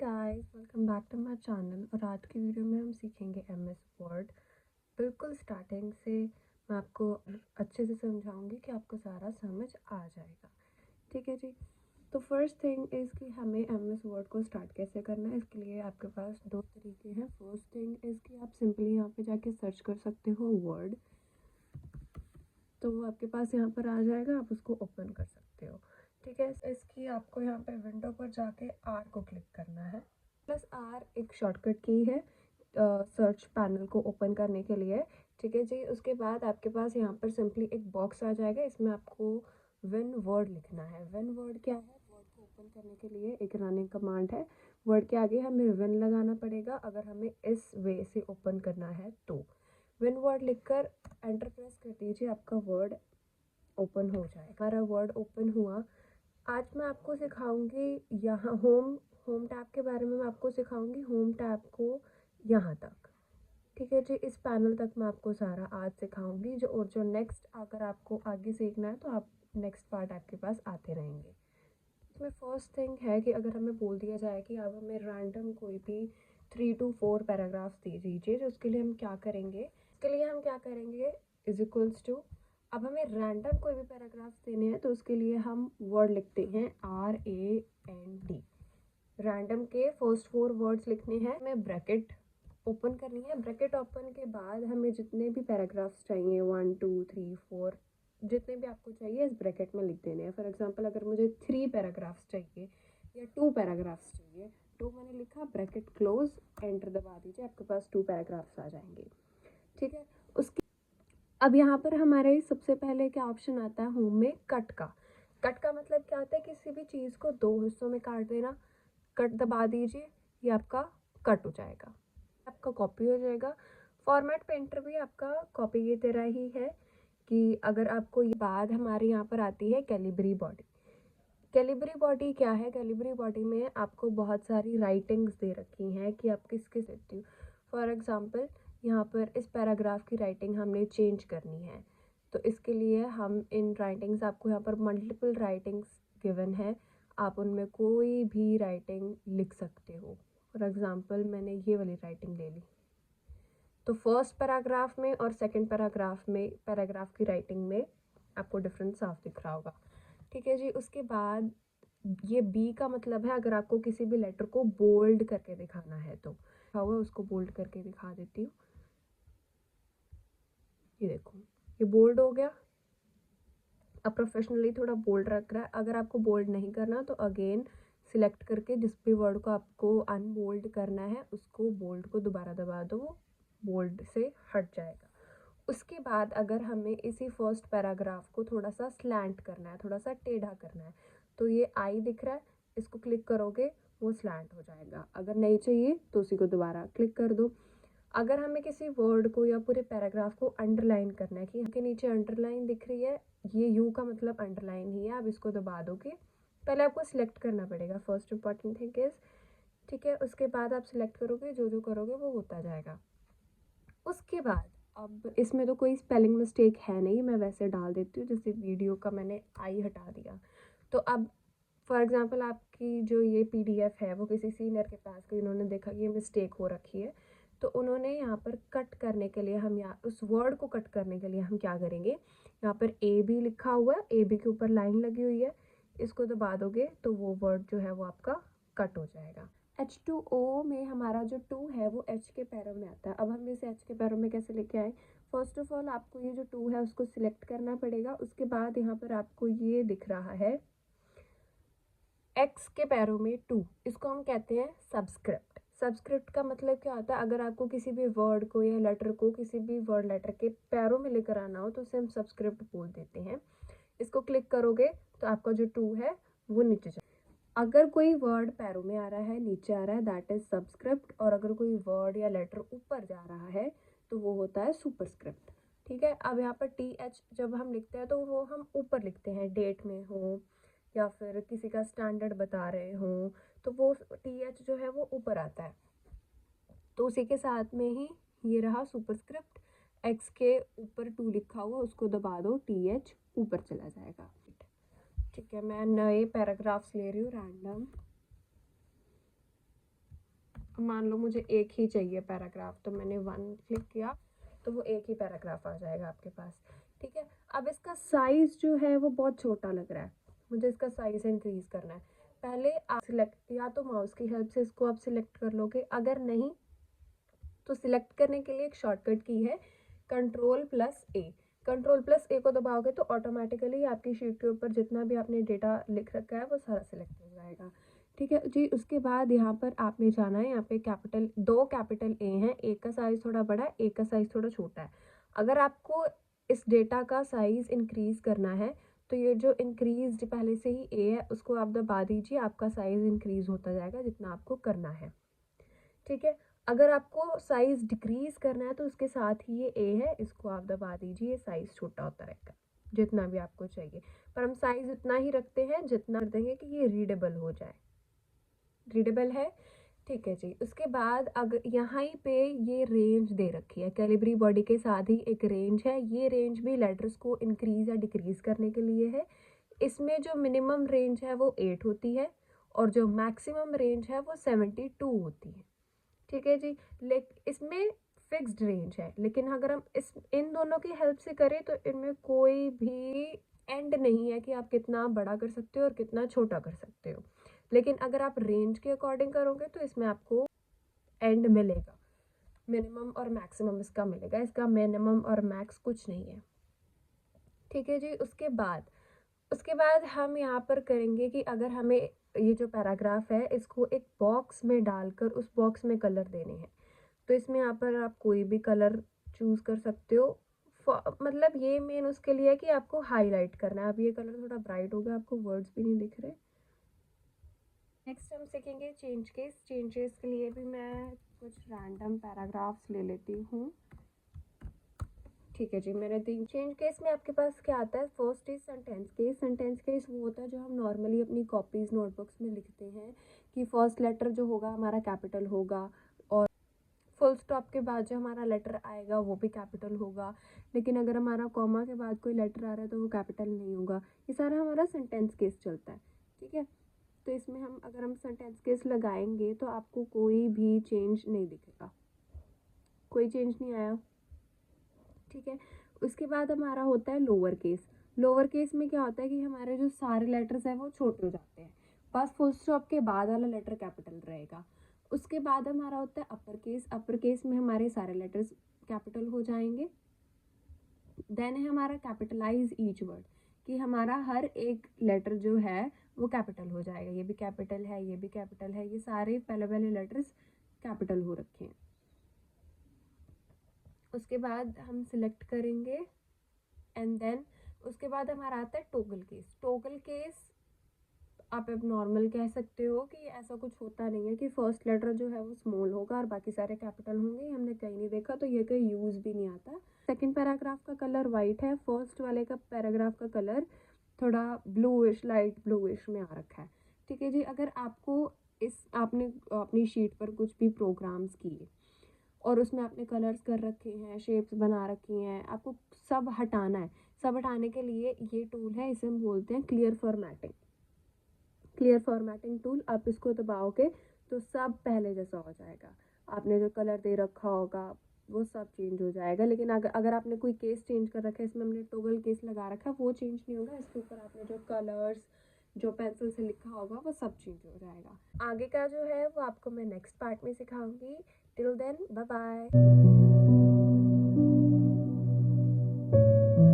Guys, welcome back to my channel. और आज की वीडियो में हम सीखेंगे एमएस वर्ड। बिल्कुल स्टार्टिंग से मैं आपको अच्छे से समझाऊंगी कि आपको सारा समझ आ जाएगा। ठीक है जी। तो फर्स्ट थिंग इज़ कि हमें एमएस वर्ड को स्टार्ट कैसे करना है। इसके लिए आपके पास दो तरीके हैं। फर्स्ट थिंग इज़ कि आप सिंपली यहाँ पे जाके सर्च कर सकते हो वर्ड, तो वो आपके पास यहाँ पर आ जाएगा, आप उसको ओपन कर सकते हो। ठीक है, इसकी आपको यहाँ पे विंडो पर जाके आर को क्लिक करना है। प्लस आर एक शॉर्टकट की है सर्च पैनल को ओपन करने के लिए। ठीक है जी। उसके बाद आपके पास यहाँ पर सिंपली एक बॉक्स आ जाएगा, इसमें आपको विन वर्ड लिखना है। विन वर्ड क्या है? वर्ड को ओपन करने के लिए एक रनिंग कमांड है। वर्ड के आगे हमें विन लगाना पड़ेगा अगर हमें इस वे से ओपन करना है तो। विन वर्ड लिखकर एंटर प्रेस कर दीजिए, आपका वर्ड ओपन हो जाएगा। हमारा वर्ड ओपन हुआ। आज मैं आपको सिखाऊंगी यहाँ होम टैब के बारे में। मैं आपको सिखाऊंगी होम टैब को यहाँ तक। ठीक है जी। इस पैनल तक मैं आपको सारा आज सिखाऊंगी। जो नेक्स्ट अगर आपको आगे सीखना है तो आप नेक्स्ट पार्ट आपके पास आते रहेंगे। इसमें फर्स्ट थिंग है कि अगर हमें बोल दिया जाए कि आप हमें रैंडम कोई भी 3 to 4 पैराग्राफ्स दे दीजिए, तो उसके लिए हम क्या करेंगे? इज इक्वल्स टू, अब हमें रैंडम कोई भी पैराग्राफ्स देने हैं तो उसके लिए हम वर्ड लिखते हैं RAND। रैंडम के फर्स्ट 4 वर्ड्स लिखने हैं, हमें ब्रैकेट ओपन करनी है। ब्रैकेट ओपन के बाद हमें जितने भी पैराग्राफ्स चाहिए 1 2 3 4 जितने भी आपको चाहिए इस ब्रैकेट में लिख देने हैं। फॉर एग्जांपल अगर मुझे 3 पैराग्राफ्स चाहिए या 2 पैराग्राफ्स चाहिए, तो मैंने लिखा ब्रैकेट क्लोज, एंटर दबा दीजिए, आपके पास 2 पैराग्राफ्स आ जाएंगे। ठीक है। उसके अब यहाँ पर हमारे सबसे पहले क्या ऑप्शन आता है होम में? कट का। कट का मतलब क्या होता है? किसी भी चीज़ को 2 हिस्सों में काट देना। कट दबा दीजिए, ये आपका कट हो जाएगा, आपका कॉपी हो जाएगा। फॉर्मेट पेंटर भी आपका कॉपी की तरह ही है कि अगर आपको ये बाद हमारे यहाँ पर आती है कैलिबरी बॉडी। कैलिबरी बॉडी क्या है? कैलिबरी बॉडी में आपको बहुत सारी राइटिंग्स दे रखी हैं कि आप किस किस देती हो। फॉर एग्जांपल यहाँ पर इस पैराग्राफ की राइटिंग हमने चेंज करनी है, तो इसके लिए हम इन राइटिंग्स, आपको यहाँ पर मल्टीपल राइटिंग्स गिवन है, आप उनमें कोई भी राइटिंग लिख सकते हो। फॉर एग्जांपल मैंने ये वाली राइटिंग ले ली, तो फर्स्ट पैराग्राफ में और सेकंड पैराग्राफ में पैराग्राफ की राइटिंग में आपको डिफरेंस साफ दिख रहा होगा। ठीक है जी। उसके बाद ये बी का मतलब है अगर आपको किसी भी लेटर को बोल्ड करके दिखाना है तो हुआ, उसको बोल्ड करके दिखा देती हूँ। ये देखो, ये बोल्ड हो गया। अब प्रोफेशनली थोड़ा बोल्ड रख रहा है। अगर आपको बोल्ड नहीं करना तो अगेन सिलेक्ट करके जिस भी वर्ड को आपको अनबोल्ड करना है उसको बोल्ड को दोबारा दबा दो, वो बोल्ड से हट जाएगा। उसके बाद अगर हमें इसी फर्स्ट पैराग्राफ को थोड़ा सा स्लैंट करना है, थोड़ा सा टेढ़ा करना है, तो ये आई दिख रहा है, इसको क्लिक करोगे वो स्लैंट हो जाएगा। अगर नहीं चाहिए तो उसी को दोबारा क्लिक कर दो। अगर हमें किसी वर्ड को या पूरे पैराग्राफ को अंडरलाइन करना है, कि इनके नीचे अंडरलाइन दिख रही है, ये यू का मतलब अंडरलाइन ही है, आप इसको दबा दोगे। पहले आपको सिलेक्ट करना पड़ेगा, फर्स्ट इंपॉर्टेंट थिंग इज। ठीक है। उसके बाद आप सिलेक्ट करोगे, जो जो करोगे वो होता जाएगा। उसके बाद अब इसमें तो कोई स्पेलिंग मिस्टेक है नहीं, मैं वैसे डाल देती हूँ, जैसे वीडियो का मैंने आई हटा दिया। तो अब फॉर एग्जांपल आपकी जो ये पीडीएफ है वो किसी सीनियर के पास गई, उन्होंने देखा कि ये मिस्टेक हो रखी है, तो उन्होंने यहाँ पर कट करने के लिए, हम यहाँ उस वर्ड को कट करने के लिए हम क्या करेंगे? यहाँ पर ए बी लिखा हुआ है, ए बी के ऊपर लाइन लगी हुई है, इसको दबा दोगे तो वो वर्ड जो है वो आपका कट हो जाएगा। H2O में हमारा जो 2 है वो H के पैरों में आता है। अब हम इसे H के पैरों में कैसे लेके आए? फर्स्ट ऑफ ऑल आपको ये जो 2 है उसको सिलेक्ट करना पड़ेगा। उसके बाद यहाँ पर आपको ये दिख रहा है X के पैरों में 2, इसको हम कहते हैं सबस्क्रिप्ट। सबस्क्रिप्ट का मतलब क्या होता है? अगर आपको किसी भी वर्ड को या लेटर को किसी भी वर्ड लेटर के पैरों में लेकर आना हो तो उसे हम सबस्क्रिप्ट बोल देते हैं। इसको क्लिक करोगे तो आपका जो 2 है वो नीचे जाए। अगर कोई वर्ड पैरों में आ रहा है, नीचे आ रहा है, दैट इज सबस्क्रिप्ट। और अगर कोई वर्ड या लेटर ऊपर जा रहा है तो वो होता है सुपरस्क्रिप्ट। ठीक है। अब यहाँ पर TH जब हम लिखते हैं तो वो हम ऊपर लिखते हैं, डेट में हो या फिर किसी का स्टैंडर्ड बता रहे हो तो वो TH जो है वो ऊपर आता है। तो उसी के साथ में ही ये रहा सुपरस्क्रिप्ट। X के ऊपर 2 लिखा हुआ, उसको दबा दो, TH ऊपर चला जाएगा। ठीक है। मैं नए पैराग्राफ्स ले रही हूँ रैंडम। मान लो मुझे एक ही चाहिए पैराग्राफ, तो मैंने 1 क्लिक किया तो वो एक ही पैराग्राफ आ जाएगा आपके पास। ठीक है, अब इसका साइज़ जो है वो बहुत छोटा लग रहा है, मुझे इसका साइज़ इंक्रीज़ करना है। पहले आप सिलेक्ट, या तो माउस की हेल्प से इसको आप सिलेक्ट कर लोगे, अगर नहीं तो सिलेक्ट करने के लिए एक शॉर्टकट की है Ctrl+A। Ctrl+A को दबाओगे तो ऑटोमेटिकली आपकी शीट के ऊपर जितना भी आपने डेटा लिख रखा है वो सारा सिलेक्ट हो जाएगा। ठीक है जी, उसके बाद यहाँ पर आपने जाना है, यहाँ पे दो कैपिटल ए हैं, एक का साइज़ थोड़ा बड़ा है, एक का साइज़ थोड़ा छोटा है। अगर आपको इस डेटा का साइज़ इंक्रीज़ करना है तो ये जो इंक्रीज पहले से ही ए है उसको आप दबा दीजिए, आपका साइज़ इंक्रीज़ होता जाएगा जितना आपको करना है। ठीक है, अगर आपको साइज़ डिक्रीज़ करना है तो उसके साथ ही ये ए है, इसको आप दबा दीजिए, साइज़ छोटा होता रहेगा जितना भी आपको चाहिए। पर हम साइज़ उतना ही रखते हैं जितना कर देंगे कि ये रीडेबल हो जाए। रीडेबल है, ठीक है जी। उसके बाद अगर यहाँ पे ये रेंज दे रखी है, कैलिबरी बॉडी के साथ ही एक रेंज है, ये रेंज भी लेटर्स को इंक्रीज़ या डिक्रीज़ करने के लिए है। इसमें जो मिनिमम रेंज है वो 8 होती है और जो मैक्सिमम रेंज है वो 72 होती है। ठीक है जी, इसमें फिक्स्ड रेंज है, लेकिन अगर हम इन दोनों की हेल्प से करें तो इनमें कोई भी एंड नहीं है कि आप कितना बड़ा कर सकते हो और कितना छोटा कर सकते हो। लेकिन अगर आप रेंज के अकॉर्डिंग करोगे तो इसमें आपको एंड मिलेगा, मिनिमम और मैक्सिमम इसका मिलेगा, इसका मिनिमम और मैक्स कुछ नहीं है। ठीक है जी, उसके बाद हम यहाँ पर करेंगे कि अगर हमें ये जो पैराग्राफ है इसको एक बॉक्स में डालकर उस बॉक्स में कलर देने हैं, तो इसमें यहाँ पर आप कोई भी कलर चूज़ कर सकते हो। मतलब ये मेन उसके लिए है कि आपको हाईलाइट करना है। अब ये कलर थोड़ा ब्राइट हो गया, आपको वर्ड्स भी नहीं दिख रहे। नेक्स्ट हम सीखेंगे चेंज केस। चेंज केस के लिए भी मैं कुछ रैंडम पैराग्राफ्स ले लेती हूँ। ठीक है जी, मैंने तीन। चेंज केस में आपके पास क्या आता है, first is sentence case. Sentence case वो होता है जो हम नॉर्मली अपनी कॉपीज़ नोटबुक्स में लिखते हैं कि फर्स्ट लेटर जो होगा हमारा कैपिटल होगा और फुल स्टॉप के बाद जो हमारा लेटर आएगा वो भी कैपिटल होगा। लेकिन अगर हमारा कॉमा के बाद कोई लेटर आ रहा है तो वो कैपिटल नहीं होगा। ये सारा हमारा सेंटेंस केस चलता है। ठीक है, तो इसमें अगर हम सेंटेंस केस लगाएंगे तो आपको कोई भी चेंज नहीं दिखेगा, कोई चेंज नहीं आया। ठीक है, उसके बाद हमारा होता है लोअर केस। लोअर केस में क्या होता है कि हमारे जो सारे लेटर्स हैं वो छोटे हो जाते हैं, बस फुल स्टॉप के बाद वाला लेटर कैपिटल रहेगा। उसके बाद हमारा होता है अपर केस। अपर केस में हमारे सारे लेटर्स कैपिटल हो जाएंगे। देन है हमारा कैपिटलाइज ईच वर्ड, कि हमारा हर एक लेटर जो है वो कैपिटल हो जाएगा। ये भी कैपिटल है, ये भी कैपिटल है, ये सारे पहले वाले लेटर्स कैपिटल हो रखे हैं। उसके बाद हम सिलेक्ट करेंगे एंड देन उसके बाद हमारा आता है टोगल केस। टोगल केस आप अब नॉर्मल कह सकते हो कि ऐसा कुछ होता नहीं है कि फर्स्ट लेटर जो है वो स्मॉल होगा और बाकी सारे कैपिटल होंगे, हमने कहीं नहीं देखा, तो ये कहीं यूज़ भी नहीं आता। सेकंड पैराग्राफ का कलर वाइट है, फर्स्ट वाले का पैराग्राफ का कलर थोड़ा ब्लूइश, लाइट ब्लूइश में आ रखा है। ठीक है जी, अगर आपको आपने अपनी शीट पर कुछ भी प्रोग्राम्स किए और उसमें आपने कलर्स कर रखे हैं, शेप्स बना रखी हैं, आपको सब हटाना है। सब हटाने के लिए ये टूल है, इसे हम बोलते हैं clear formatting. Clear formatting tool, आप इसको दबाओगे तो सब पहले जैसा हो जाएगा। आपने जो कलर दे रखा होगा वो सब चेंज हो जाएगा। लेकिन अगर आपने कोई केस चेंज कर रखा है, इसमें हमने टॉगल केस लगा रखा है, वो चेंज नहीं होगा। इसके ऊपर आपने जो कलर्स, जो पेंसिल से लिखा होगा वो सब चेंज हो जाएगा। आगे का जो है वो आपको मैं नेक्स्ट पार्ट में सिखाऊंगी। Till then bye bye.